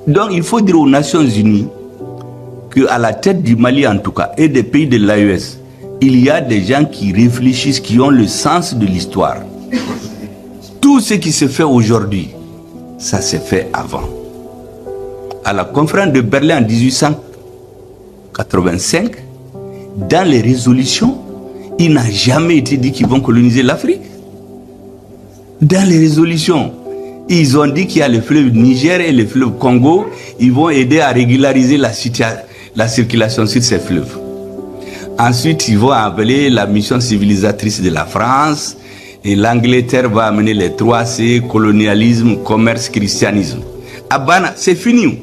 Donc il faut dire aux Nations Unies qu'à la tête du Mali en tout cas, et des pays de l'AES, il y a des gens qui réfléchissent, qui ont le sens de l'histoire. Tout ce qui se fait aujourd'hui, ça s'est fait avant. À la conférence de Berlin en 1885, dans les résolutions, il n'a jamais été dit qu'ils vont coloniser l'Afrique. Dans les résolutions, ils ont dit qu'il y a le fleuve Niger et le fleuve Congo, ils vont aider à régulariser la circulation sur ces fleuves. Ensuite, ils vont appeler la mission civilisatrice de la France, et l'Angleterre va amener les 3C, colonialisme, commerce, christianisme. À Bana, c'est fini.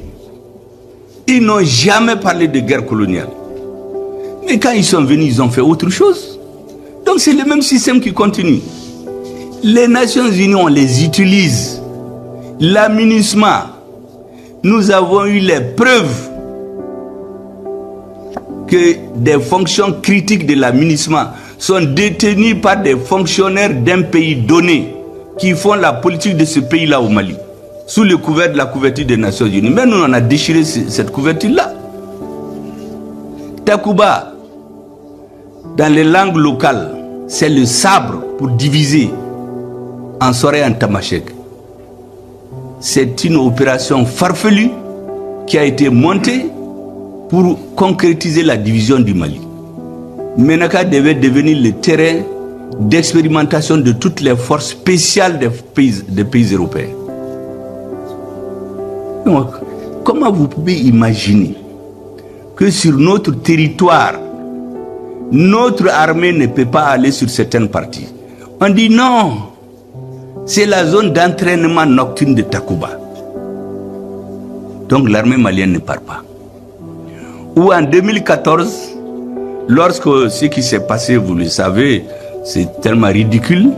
Ils n'ont jamais parlé de guerre coloniale. Mais quand ils sont venus, ils ont fait autre chose. Donc c'est le même système qui continue. Les Nations Unies, on les utilise. La MINUSMA, nous avons eu les preuves que des fonctions critiques de la MINUSMA sont détenues par des fonctionnaires d'un pays donné qui font la politique de ce pays-là au Mali, sous le couvert de la couverture des Nations Unies. Mais nous, on a déchiré cette couverture-là. Takuba, dans les langues locales, c'est le sabre pour diviser en Soré et en Tamashek. C'est une opération farfelue qui a été montée pour concrétiser la division du Mali. Menaka devait devenir le terrain d'expérimentation de toutes les forces spéciales des pays européens. Donc, comment vous pouvez imaginer que sur notre territoire, notre armée ne peut pas aller sur certaines parties? On dit non, c'est la zone d'entraînement nocturne de Takuba. Donc l'armée malienne ne part pas. Ou en 2014, lorsque ce qui s'est passé, vous le savez, c'est tellement ridicule,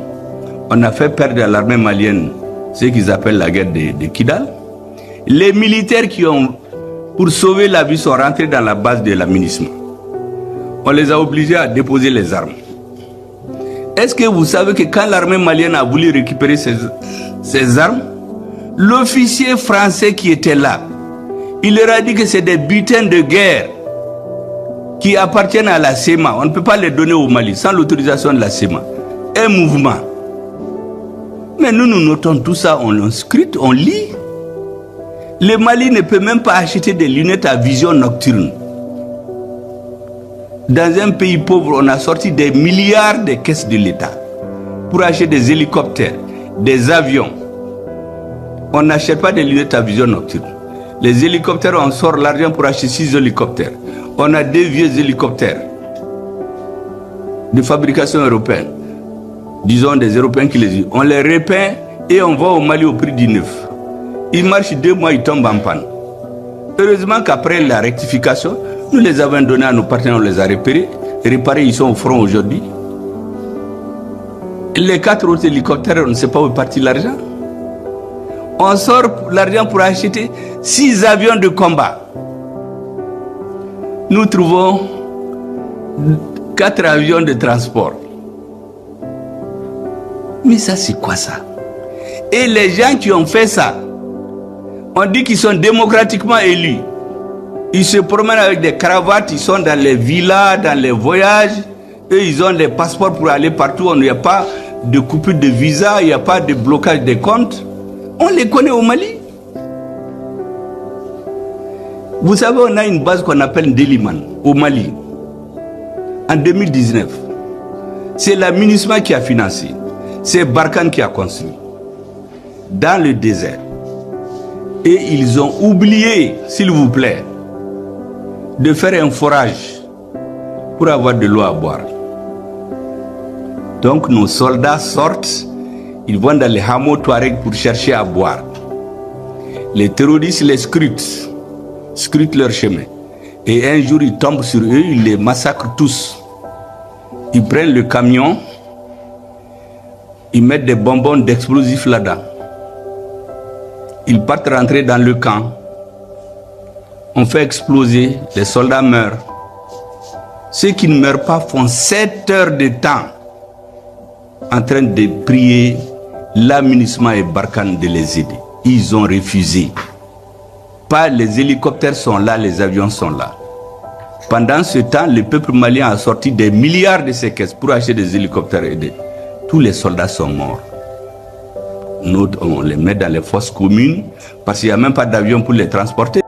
on a fait perdre à l'armée malienne ce qu'ils appellent la guerre de Kidal. Les militaires qui ont, pour sauver la vie, sont rentrés dans la base de la MINUSMA. On les a obligés à déposer les armes. Est-ce que vous savez que quand l'armée malienne a voulu récupérer ses armes, l'officier français qui était là, il leur a dit que c'est des butins de guerre qui appartiennent à la SEMA. On ne peut pas les donner au Mali sans l'autorisation de la SEMA. Un mouvement. Mais nous notons tout ça, on scrute, on lit. Le Mali ne peut même pas acheter des lunettes à vision nocturne. Dans un pays pauvre, on a sorti des milliards de caisses de l'État pour acheter des hélicoptères, des avions. On n'achète pas des lunettes à vision nocturne. Les hélicoptères, on sort l'argent pour acheter 6 hélicoptères. On a 2 vieux hélicoptères de fabrication européenne. Disons des Européens qui les utilisent. On les repeint et on va au Mali au prix du neuf. Ils marchent 2 mois, ils tombent en panne. Heureusement qu'après la rectification, nous les avons donnés à nos partenaires, on les a réparés, ils sont au front aujourd'hui. Les 4 autres hélicoptères, on ne sait pas où est parti l'argent. On sort l'argent pour acheter 6 avions de combat. Nous trouvons 4 avions de transport. Mais ça, c'est quoi ça? Et les gens qui ont fait ça, on dit qu'ils sont démocratiquement élus. Ils se promènent avec des cravates, ils sont dans les villas, dans les voyages, et ils ont des passeports pour aller partout. Il n'y a pas de coupure de visa, il n'y a pas de blocage des comptes. On les connaît au Mali. Vous savez, on a une base qu'on appelle Ndeliman au Mali. En 2019, c'est la MINUSMA qui a financé. C'est Barkhane qui a construit. Dans le désert. Et ils ont oublié, s'il vous plaît, de faire un forage pour avoir de l'eau à boire. Donc nos soldats sortent, ils vont dans les hameaux Touareg pour chercher à boire. Les terroristes les scrutent leur chemin. Et un jour, ils tombent sur eux, ils les massacrent tous. Ils prennent le camion, ils mettent des bonbons d'explosifs là-dedans. Ils partent rentrer dans le camp. On fait exploser, les soldats meurent. Ceux qui ne meurent pas font 7 heures de temps en train de prier la MINUSMA et Barkhane de les aider. Ils ont refusé. pas les hélicoptères sont là, les avions sont là. Pendant ce temps, le peuple malien a sorti des milliards de ses caisses pour acheter des hélicoptères aidés. Tous les soldats sont morts. Nous, on les met dans les fosses communes parce qu'il n'y a même pas d'avion pour les transporter.